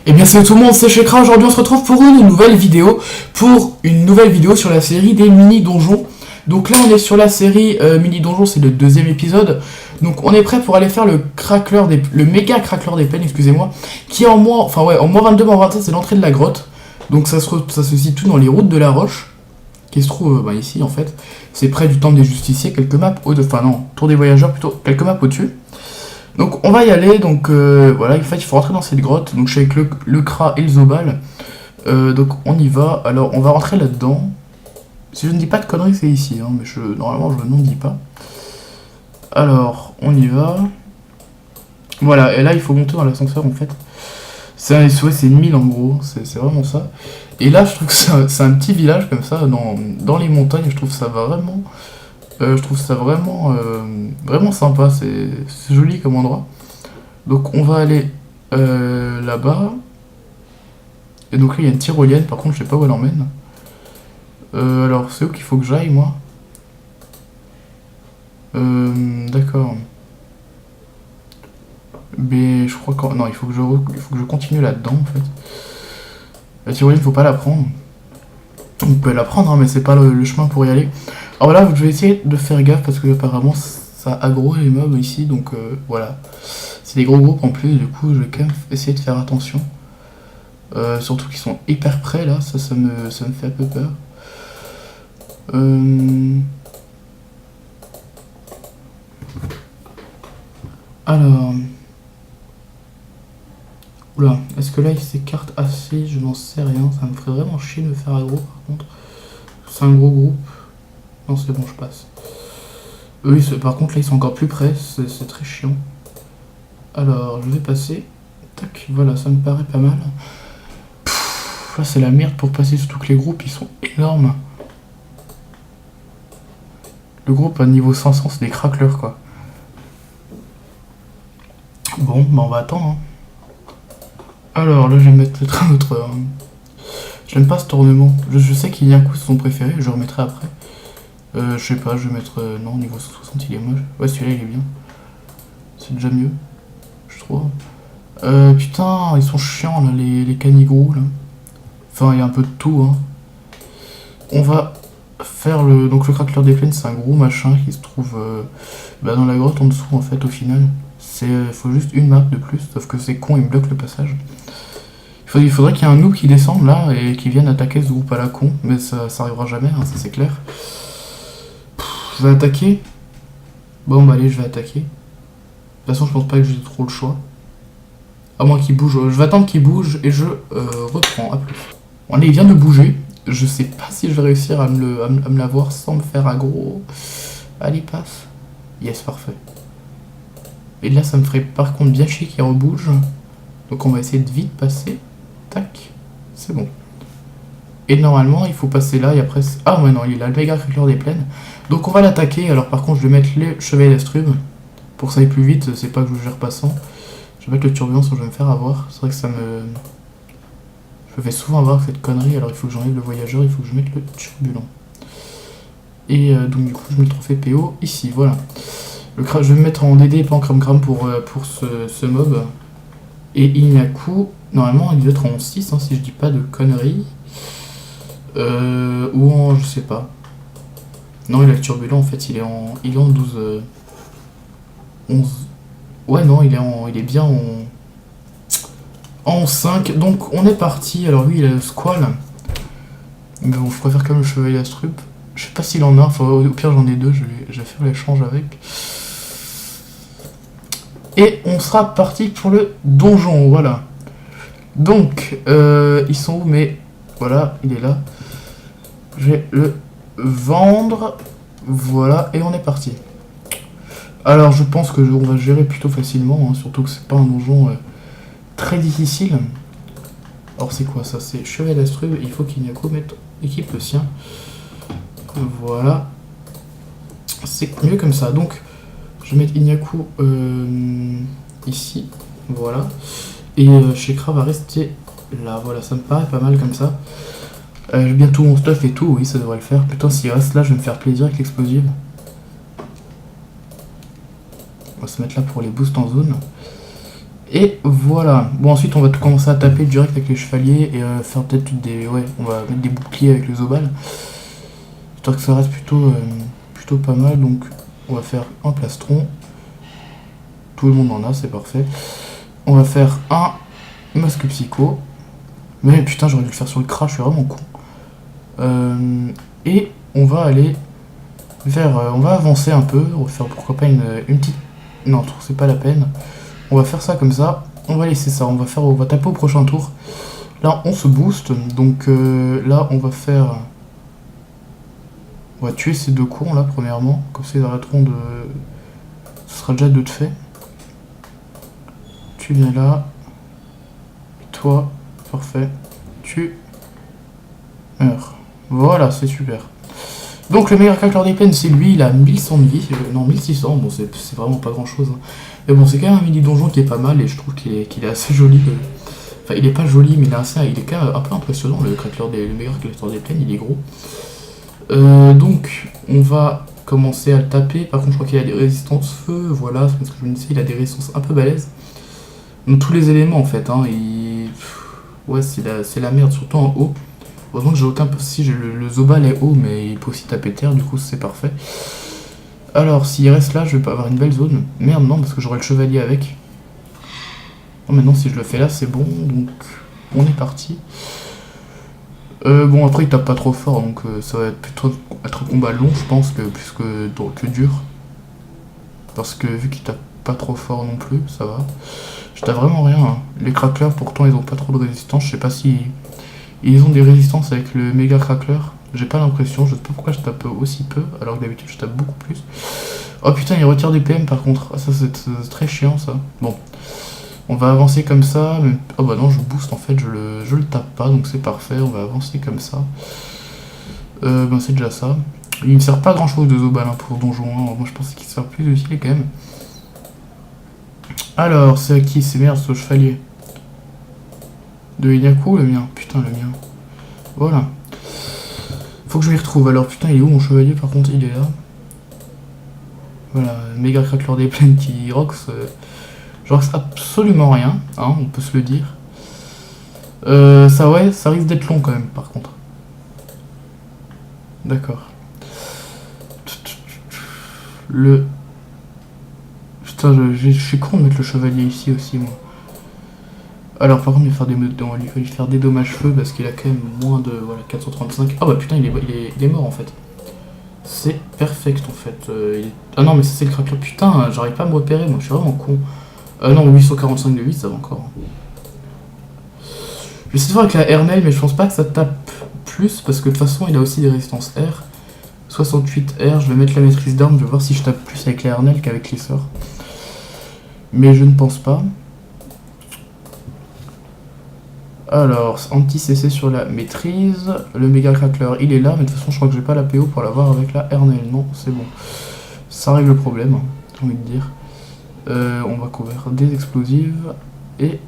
Eh bien salut tout le monde, c'est Shekra. Aujourd'hui on se retrouve pour une nouvelle vidéo sur la série des mini donjons. Donc là on est sur la série mini donjons, c'est le deuxième épisode. Donc on est prêt pour aller faire le méga craqueleur des plaines, excusez-moi, qui est en moins 22, moins 27, c'est l'entrée de la grotte. Donc ça se situe dans les routes de la roche, qui se trouve ici en fait. C'est près du temple des justiciers, tour des voyageurs plutôt, quelques maps au-dessus. Donc on va y aller, donc voilà, en fait il faut rentrer dans cette grotte, donc je suis avec le Kra et le Zobal, donc on y va, alors on va rentrer là-dedans, si je ne dis pas de conneries c'est ici, hein, mais normalement je ne dis pas, alors on y va, voilà, et là il faut monter dans l'ascenseur en fait, c'est une mine en gros, c'est vraiment ça, et là je trouve que c'est un petit village comme ça, dans les montagnes, je trouve ça vraiment... vraiment sympa, c'est joli comme endroit. Donc on va aller là-bas. Et donc là il y a une tyrolienne, par contre je sais pas où elle emmène. Alors c'est où qu'il faut que j'aille moi. D'accord. Mais je crois que... Non, il faut que je continue là-dedans en fait. La tyrolienne faut pas la prendre. On peut la prendre hein, mais c'est pas le chemin pour y aller. Alors là, je vais essayer de faire gaffe parce que apparemment ça aggro les mobs ici, donc voilà. C'est des gros groupes en plus, du coup je vais quand même essayer de faire attention. Surtout qu'ils sont hyper près là, ça me fait un peu peur. Alors... Oula, est-ce que là il s'écarte assez? Je n'en sais rien, ça me ferait vraiment chier de me faire aggro par contre. C'est un gros groupe. Non, c'est bon, je passe. Eux, par contre, là, ils sont encore plus près. C'est très chiant. Alors, je vais passer. Tac, voilà, ça me paraît pas mal. Là, c'est la merde pour passer, surtout que les groupes, ils sont énormes. Le groupe à niveau 500, c'est des craqueleurs, quoi. Bon, bah, on va attendre. Hein. Alors, là, je vais mettre peut-être un autre... J'aime pas ce tournement. Je sais qu'il y a un coup, c'est son préféré. Je le remettrai après. Je sais pas, je vais mettre... non, niveau 160 il est moche. Ouais, celui-là il est bien. C'est déjà mieux, je trouve. Putain, ils sont chiants là, les canigrous là. Enfin, il y a un peu de tout, hein. On va faire donc le craqueleur des plaines, c'est un gros machin qui se trouve dans la grotte en dessous en fait au final. Faut juste une map de plus, sauf que c'est con, il me bloque le passage. Il faudrait qu'il y ait un noob qui descende là et qui vienne attaquer ce groupe à la con, mais ça arrivera jamais, hein, ça c'est clair. Je vais attaquer. Bon bah allez, je vais attaquer. De toute façon je pense pas que j'ai trop le choix. À moins qu'il bouge. Je vais attendre qu'il bouge et je reprends. À plus. Bon allez, il vient de bouger. Je sais pas si je vais réussir à me l'avoir sans me faire aggro. Allez, passe. Yes, parfait. Et là ça me ferait par contre bien chier qu'il rebouge. Donc on va essayer de vite passer. Tac. C'est bon. Et normalement, il faut passer là et après... Ah ouais, non, il a le méga craqueleur des plaines. Donc on va l'attaquer. Alors par contre, je vais mettre les chevaliers d'Astrub. Pour que ça aille plus vite, c'est pas que je gère passant. Je vais mettre le turbulent, sinon je vais me faire avoir. C'est vrai que ça me... Je me fais souvent avoir cette connerie. Alors il faut que j'enlève le voyageur, il faut que je mette le turbulent. Et donc du coup, je mets le trophée PO ici, voilà. Je vais me mettre en DD et pas en cram pour ce mob. Et Inyaku, normalement, il doit être en 6, hein, si je dis pas de conneries. Ou en... je sais pas. Non, il a le turbulent, en fait, il est en 12... 11... Ouais, non, il est bien en 5. Donc, on est parti. Alors, lui, il a le squal. Mais bon, je préfère quand même le chevalier Astrup. Je sais pas s'il en a. Enfin, au pire, j'en ai deux. Je vais faire l'échange avec. Et on sera parti pour le donjon, voilà. Donc, ils sont où? Mais voilà, il est là. Je vais le vendre. Voilà, et on est parti. Alors, je pense que on va gérer plutôt facilement, hein, surtout que c'est pas un donjon très difficile. Alors, c'est quoi ça? C'est Chevalier d'Astrub. Il faut qu'Inyaku mette équipe le sien. Voilà. C'est mieux comme ça. Donc, je vais mettre Inyaku ici. Voilà. Et Shekra va rester là. Voilà, ça me paraît pas mal comme ça. J'ai bien tout mon stuff et tout, oui, ça devrait le faire. Putain, s'il reste là, je vais me faire plaisir avec l'explosive. On va se mettre là pour les boosts en zone. Et voilà. Bon, ensuite, on va commencer à taper direct avec les chevaliers et faire peut-être des... Ouais, on va mettre des boucliers avec le Zobal. Histoire que ça reste plutôt pas mal. Donc, on va faire un plastron. Tout le monde en a, c'est parfait. On va faire un masque psycho. Mais putain, j'aurais dû le faire sur le crash, je suis vraiment con. Et on va aller vers... on va avancer un peu. On va faire pourquoi pas une petite... Non, c'est pas la peine. On va faire ça comme ça. On va laisser ça. On va taper au prochain tour. Là, on se booste. Donc là, on va faire... On va tuer ces deux cons là, premièrement. Comme ça, ils arrêteront de... Ce sera déjà deux de fait. Tu viens là. Toi, parfait. Tu meurs. Voilà, c'est super. Donc le meilleur craqueur des plaines, c'est lui, il a 1100 de vie. Non, 1600, bon, c'est vraiment pas grand chose. Hein. Mais bon, c'est quand même un mini donjon qui est pas mal et je trouve qu'il est assez joli. Enfin, il est pas joli, mais il est quand même un peu impressionnant. Le meilleur craqueur des plaines, il est gros. Donc, on va commencer à le taper. Par contre, je crois qu'il a des résistances feu. Voilà, c'est parce que je me disais, il a des résistances un peu balèzes. Donc, tous les éléments en fait. Hein, ouais, c'est la merde, surtout en haut. Heureusement que j'ai aucun... Si le Zobal est haut, mais il peut aussi taper terre, du coup c'est parfait. Alors, s'il reste là, je vais pas avoir une belle zone. Merde, non, parce que j'aurai le chevalier avec. Non, maintenant, si je le fais là, c'est bon, donc on est parti. Bon, après, il tape pas trop fort, donc ça va plutôt être un combat long, je pense, plus que dur. Parce que vu qu'il tape pas trop fort non plus, ça va. Je tape vraiment rien. Hein. Les craqueurs, pourtant, ils ont pas trop de résistance. Je sais pas si... Ils ont des résistances avec le méga craqueur. J'ai pas l'impression, je sais pas pourquoi je tape aussi peu, alors que d'habitude je tape beaucoup plus. Oh putain, il retire des PM par contre. Ah, ça c'est très chiant ça. Bon, on va avancer comme ça. Mais... Oh bah non, je booste en fait, je le tape pas, donc c'est parfait. On va avancer comme ça. Ben c'est déjà ça. Il me sert pas grand chose de Zobal hein, pour Donjon 1. Moi je pensais qu'il sert plus utile quand même. Alors, c'est à qui? C'est merde ce chevalier. De Inyaku, le mien. Putain, le mien. Voilà. Faut que je m'y retrouve. Alors, putain, il est où mon chevalier? Par contre, il est là. Voilà, méga craqueur des plaines qui rox. Je rox absolument rien, hein, on peut se le dire. Ouais, ça risque d'être long quand même, par contre. D'accord. Putain, je suis con de mettre le chevalier ici aussi, moi. Alors par contre, on va lui faire des dommages feu parce qu'il a quand même moins de 435. Ah bah putain, il est mort en fait. C'est perfect en fait. Ah non, mais ça c'est le craqueur. Putain, j'arrive pas à me repérer, moi je suis vraiment con. Non, 845 de 8, ça va encore. Je vais essayer de voir avec la Ernel, mais je pense pas que ça tape plus parce que de toute façon, il a aussi des résistances R. 68 R, je vais mettre la maîtrise d'armes, je vais voir si je tape plus avec la Ernel qu'avec les sorts. Mais je ne pense pas. Alors, anti-CC sur la maîtrise. Le méga craqueur, il est là, mais de toute façon, je crois que j'ai pas la PO pour l'avoir avec la Ernel. Non, c'est bon. Ça règle le problème, j'ai envie de dire. On va couvrir des explosives. Et,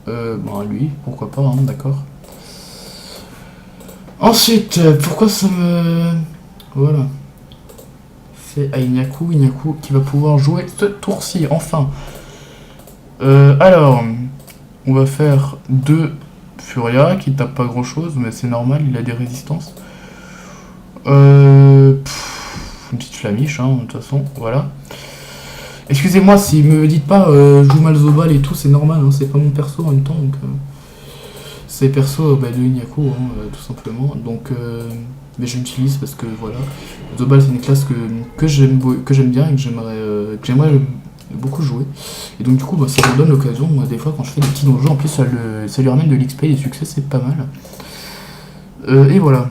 lui, pourquoi pas, hein, d'accord. Ensuite, pourquoi ça me... Voilà. C'est à Inyaku qui va pouvoir jouer ce tour-ci, enfin. Alors, on va faire 2 Furia qui tape pas grand chose, mais c'est normal, il a des résistances. Une petite flamiche, hein, de toute façon, voilà. Excusez-moi si me dites pas je joue mal Zobal et tout, c'est normal, hein, c'est pas mon perso en même temps, donc c'est perso de Inyaku, hein, tout simplement. Donc, mais je l'utilise parce que voilà, Zobal c'est une classe que j'aime bien et que j'aimerais beaucoup jouer. Et donc du coup ça me donne l'occasion, moi des fois quand je fais des petits donjons, en plus ça lui ramène de l'XP et des succès, c'est pas mal. Et voilà.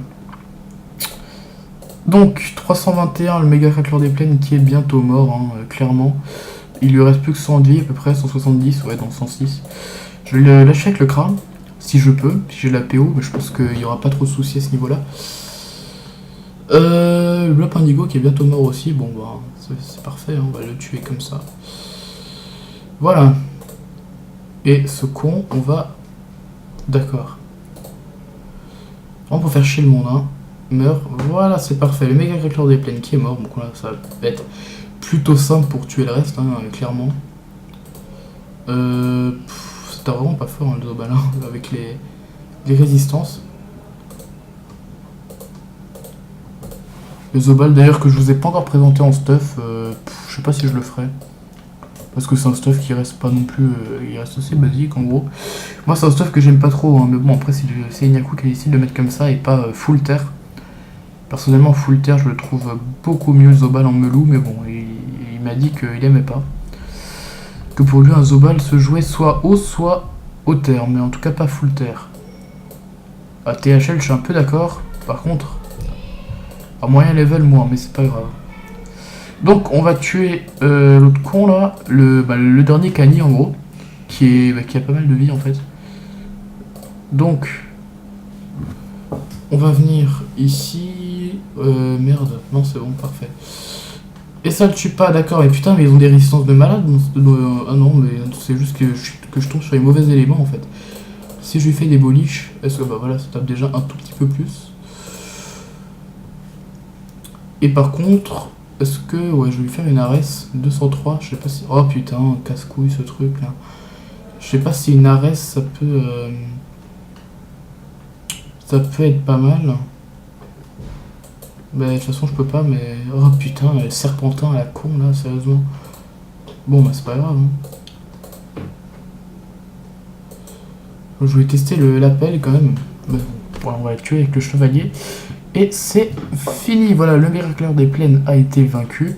Donc 321, le méga craqueur des plaines qui est bientôt mort, hein, clairement. Il lui reste plus que 100 de vie à peu près, 170, ouais dans 106. Je vais le lâcher avec le crâne, si je peux, si j'ai la PO, mais je pense qu'il n'y aura pas trop de soucis à ce niveau-là. Le blob indigo qui est bientôt mort aussi, bon bah c'est parfait, hein, on va le tuer comme ça. Voilà. Et ce con, on va... D'accord. On peut faire chier le monde, hein. Meurt. Voilà, c'est parfait. Le méga craqueur des plaines qui est mort, donc là ça va être plutôt simple pour tuer le reste, hein, clairement. C'était vraiment pas fort hein, le Zobal, hein, avec les résistances. Le Zobal d'ailleurs que je vous ai pas encore présenté en stuff, je sais pas si je le ferai. Parce que c'est un stuff qui reste pas non plus, il reste assez basique en gros. Moi c'est un stuff que j'aime pas trop, hein, mais bon après c'est Inyaku qui décide de mettre comme ça et pas full terre. Personnellement full terre je le trouve beaucoup mieux le Zobal en melou, mais bon il m'a dit qu'il aimait pas. Que pour lui un Zobal se jouait soit haut terre, mais en tout cas pas full terre. À THL je suis un peu d'accord, par contre, à moyen level moins, mais c'est pas grave. Donc on va tuer l'autre con là, le dernier Kani en gros, qui a pas mal de vie en fait. Donc on va venir ici, merde, non c'est bon, parfait. Et ça le tue pas, d'accord, mais putain mais ils ont des résistances de malade, ah non mais c'est juste que je tombe sur les mauvais éléments en fait. Si je lui fais des boliches, est-ce que bah voilà ça tape déjà un tout petit peu plus. Et par contre... Est-ce que... Ouais, je vais lui faire une Ares 203, je sais pas si... Oh putain, casse-couille ce truc là. Je sais pas si une Ares ça peut... Ça peut être pas mal. Bah de toute façon je peux pas, mais... Oh putain, le serpentin à la con là, sérieusement. Bon bah c'est pas grave. Hein. Je voulais tester l'appel quand même. Bah, bon, on va le tuer avec le chevalier. Et c'est fini, voilà, le miracleur des plaines a été vaincu.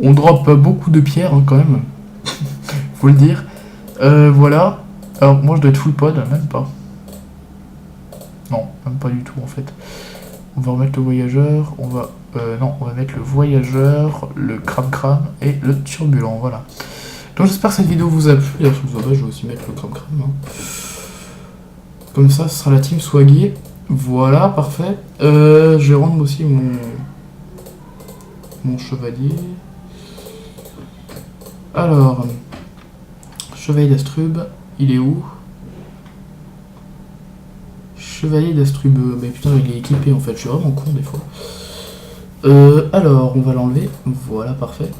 On drop beaucoup de pierres hein, quand même, faut le dire. Voilà, alors moi je dois être full pod, même pas. Non, même pas du tout en fait. On va remettre le voyageur, on va mettre le voyageur, le crame et le turbulent, voilà. Donc j'espère que cette vidéo vous a plu. D'ailleurs sur le je vais aussi mettre le crame. Hein. Comme ça, ce sera la team Swaggy. Voilà, parfait. Je vais rendre aussi mon chevalier. Alors, chevalier d'Astrub, il est où? Chevalier d'Astrub, mais putain, il est équipé en fait, je suis vraiment con des fois. Alors, on va l'enlever. Voilà, parfait.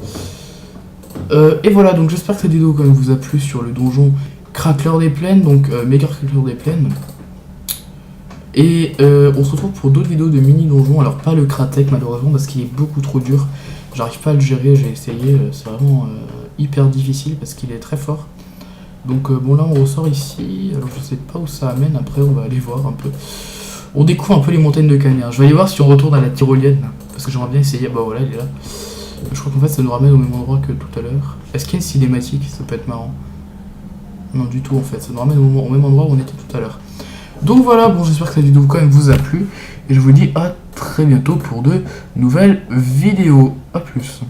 Et voilà, donc j'espère que cette vidéo quand même vous a plu sur le donjon Craqueleur des Plaines, donc méga Craqueleur des Plaines. Et on se retrouve pour d'autres vidéos de mini donjons, alors pas le Kratek malheureusement parce qu'il est beaucoup trop dur, j'arrive pas à le gérer, j'ai essayé, c'est vraiment hyper difficile parce qu'il est très fort. Donc bon là on ressort ici, alors je sais pas où ça amène, après on va aller voir un peu. On découvre un peu les montagnes de Cagnard, je vais aller voir si on retourne à la tyrolienne, parce que j'aimerais bien essayer, bah voilà il est là. Je crois qu'en fait ça nous ramène au même endroit que tout à l'heure. Est-ce qu'il y a une cinématique? Ça peut être marrant. Non du tout en fait, ça nous ramène au même endroit où on était tout à l'heure. Donc voilà, bon j'espère que cette vidéo quand même vous a plu, et je vous dis à très bientôt pour de nouvelles vidéos. A plus.